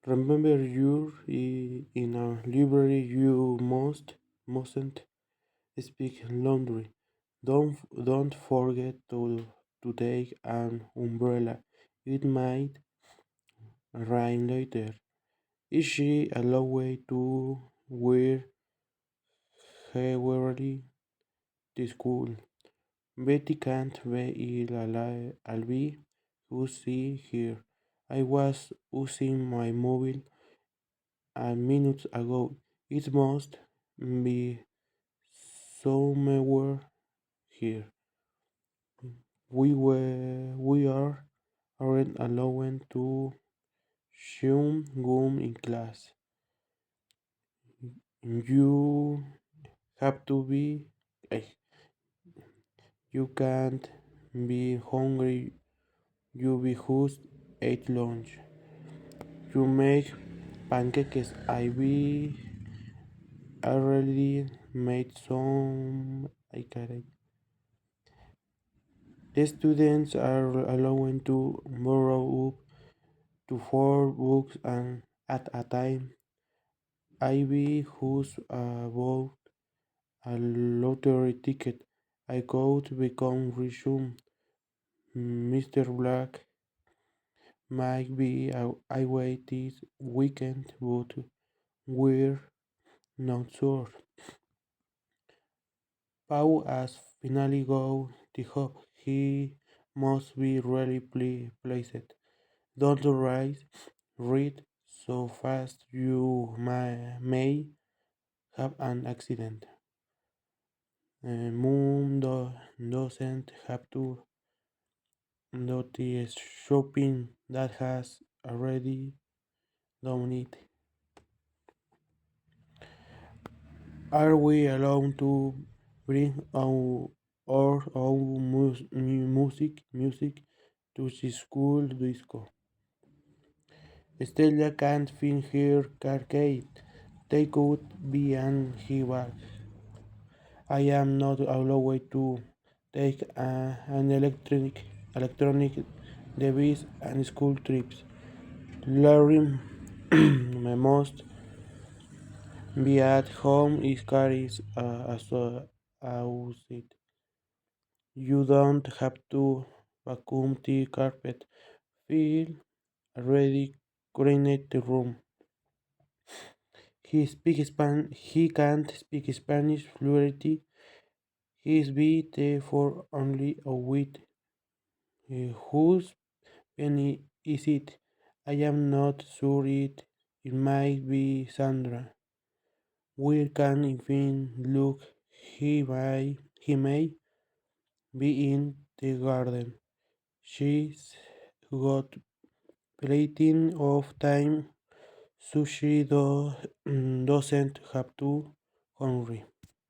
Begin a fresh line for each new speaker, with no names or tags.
Remember, you're in a library. You mustn't speak laundry. Don't forget to take an umbrella. It might rain later. Is she allowed to wear jewelry to school? Betty can't be I'll be who's see here. I was using my mobile a minute ago. It must be somewhere here. We aren't allowed to chew gum in class. You have to be. eh, You can't be hungry. You be just ate lunch. You make pancakes. I be already made some. I got. The students are allowed to borrow up to 4 books and at a time. I who's bought a lottery ticket. I could become resume. Mr. Black might be I wait this weekend, but we're not sure. Pau has finally got the hope. He must be really pleased. Don't rise, read so fast you may have an accident. Moon doesn't have to do the shopping that has already done it. Are we allowed to bring our own music to the school disco? Stella can't find her arcade. They could be an he bag. I am not allowed to take an electronic device and school trips. Larry must be at home is carries outfit. You don't have to vacuum the carpet. Feel ready, clean the room. He can't speak Spanish fluently. He's be there for only a week. Whose penny is it? I am not sure it might be Sandra. We can even look. He may be in the garden. She's got plenty of time so she doesn't have to hurry.